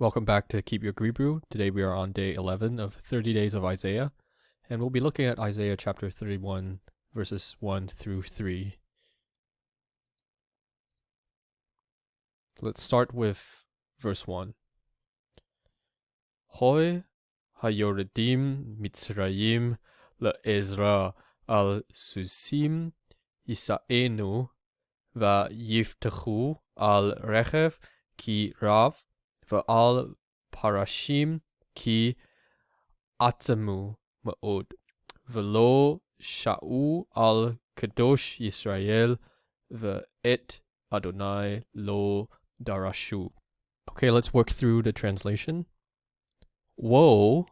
Welcome back to Keep Your Hebrew. Today we are on day 11 of 30 Days of Isaiah, and we'll be looking at Isaiah chapter 31, verses 1 through 3. Let's start with verse 1. Hoi hayoredim mitzrayim le'ezra al-susim yisa'enu va-yiftechu al-rechev ki rav va'al parashim ki atzemu ma'od velo sha'u al kadosh Yisrael ve'et Adonai lo darashu. Okay, let's work through the translation. Woe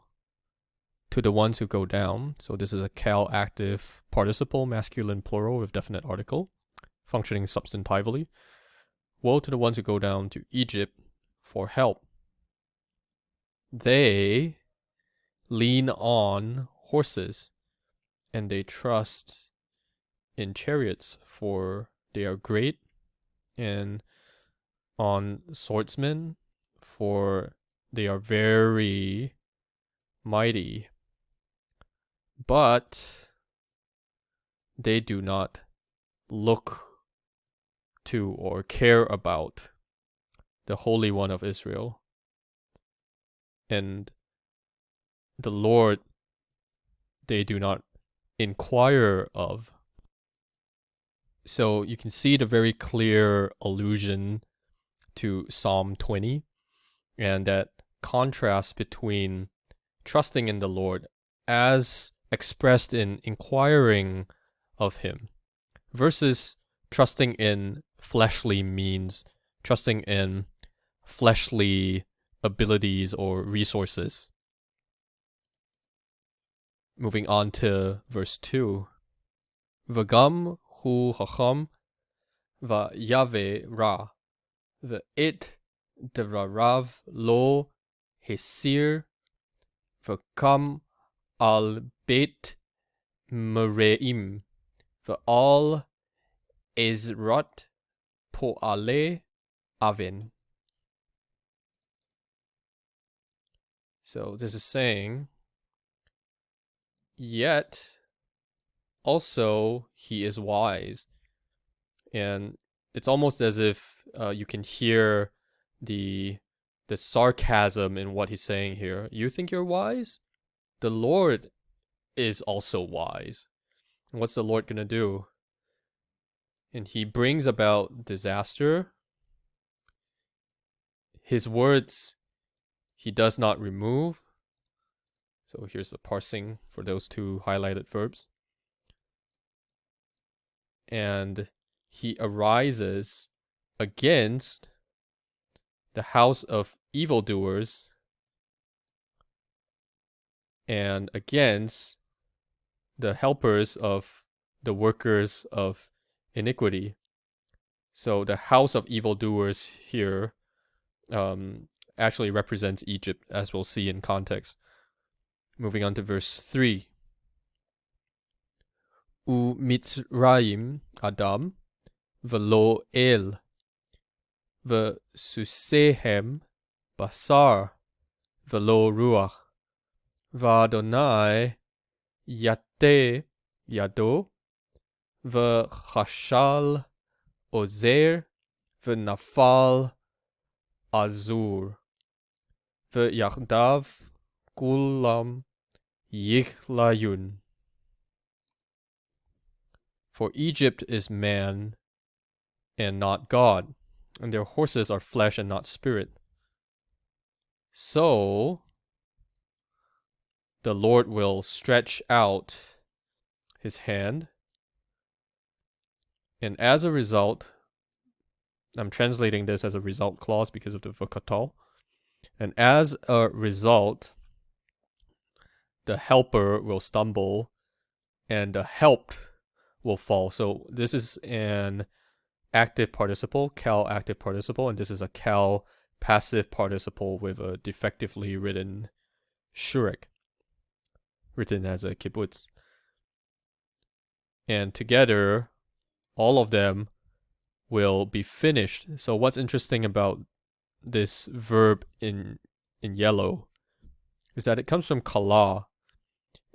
to the ones who go down. So this is a cal active participle, masculine plural with definite article, functioning substantively. Woe to the ones who go down to Egypt for help. They lean on horses and they trust in chariots, for they are great, and on swordsmen, for they are very mighty. But they do not look to or care about the Holy One of Israel, and the Lord they do not inquire of. So you can see the very clear allusion to Psalm 20 and that contrast between trusting in the Lord as expressed in inquiring of Him versus trusting in fleshly means, trusting in fleshly abilities or resources. Moving on to verse 2. V'gam hu hacham va'yave ra ve'et devrarav lo hesir v'kam al bet mereim ve'al ezrat po'ale aven. So this is saying, yet also he is wise. And it's almost as if you can hear the sarcasm in what he's saying here. You think you're wise? The Lord is also wise. And what's the Lord going to do? And he brings about disaster. His words he does not remove. So here's the parsing for those two highlighted verbs. And he arises against the house of evildoers and against the helpers of the workers of iniquity. So the house of evildoers here actually represents Egypt, as we'll see in context. Moving on to verse 3. U Mitzrayim Adam velo el v'susehem basar velo ruach v'Adonai yate yado v'chashal ozer v'nafal azur v'yachdav kulam yichlayun. For Egypt is man and not God, and their horses are flesh and not spirit. So the Lord will stretch out his hand, and as a result, I'm translating this as a result clause because of the v'katal, and as a result, the helper will stumble and the helped will fall. So this is an active participle, cal active participle, and this is a cal passive participle with a defectively written shurek, written as a kibbutz. And together, all of them will be finished. So what's interesting about this verb in yellow is that it comes from kala,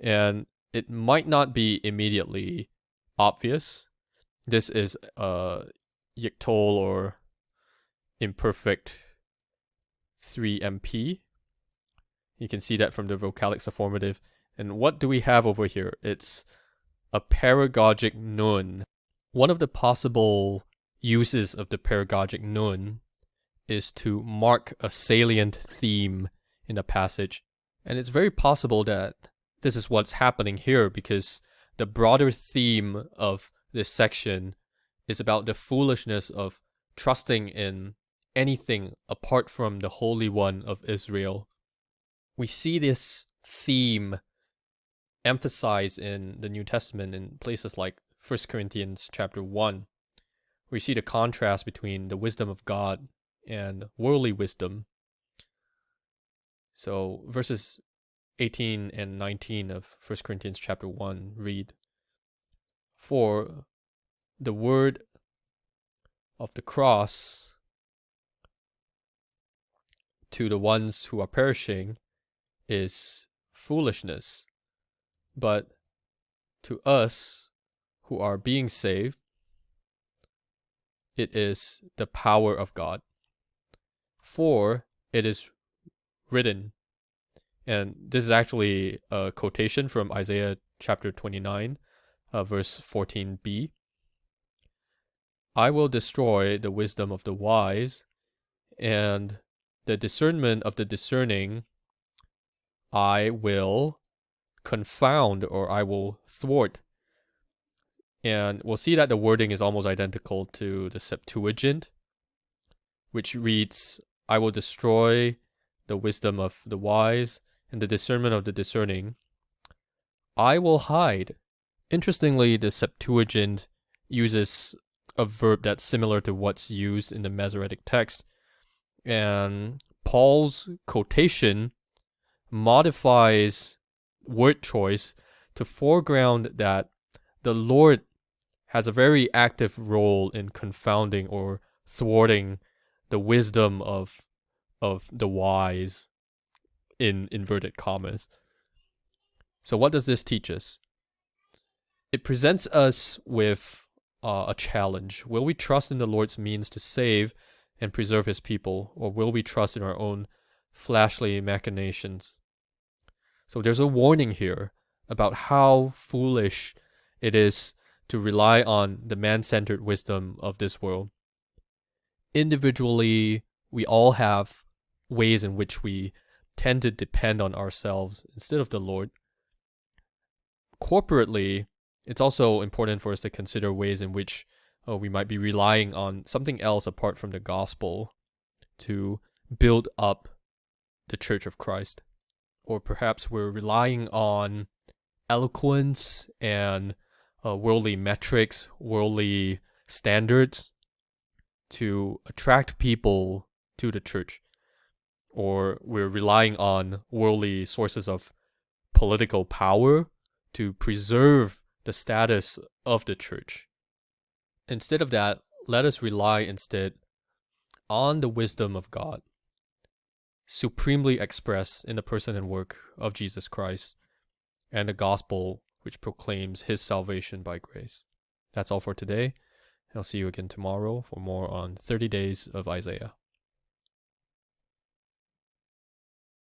and it might not be immediately obvious. This is a yiktol or imperfect 3MP. You can see that from the vocalic supportive. And what do we have over here? It's a paragogic nun. One of the possible uses of the paragogic nun is to mark a salient theme in a passage. And it's very possible that this is what's happening here, because the broader theme of this section is about the foolishness of trusting in anything apart from the Holy One of Israel. We see this theme emphasized in the New Testament in places like 1 Corinthians chapter 1. We see the contrast between the wisdom of God and worldly wisdom. So verses 18 and 19 of 1 Corinthians chapter 1 read, "For the word of the cross to the ones who are perishing is foolishness, but to us who are being saved, it is the power of God. For it is written," and this is actually a quotation from Isaiah chapter 29, verse 14b, "I will destroy the wisdom of the wise, and the discernment of the discerning I will confound," or I will thwart. And we'll see that the wording is almost identical to the Septuagint, which reads, "I will destroy the wisdom of the wise and the discernment of the discerning I will hide." Interestingly, the Septuagint uses a verb that's similar to what's used in the Masoretic text, and Paul's quotation modifies word choice to foreground that the Lord has a very active role in confounding or thwarting the wisdom of the wise, in inverted commas. So what does this teach us? It presents us with a challenge. Will we trust in the Lord's means to save and preserve his people, or will we trust in our own fleshly machinations? So there's a warning here about how foolish it is to rely on the man-centered wisdom of this world. Individually, we all have ways in which we tend to depend on ourselves instead of the Lord. Corporately, it's also important for us to consider ways in which we might be relying on something else apart from the gospel to build up the Church of Christ. Or perhaps we're relying on eloquence and worldly metrics, worldly standards to attract people to the church. Or we're relying on worldly sources of political power to preserve the status of the church. Instead of that, let us rely instead on the wisdom of God, supremely expressed in the person and work of Jesus Christ, and the gospel which proclaims his salvation by grace. That's all for today. I'll see you again tomorrow for more on 30 Days of Isaiah.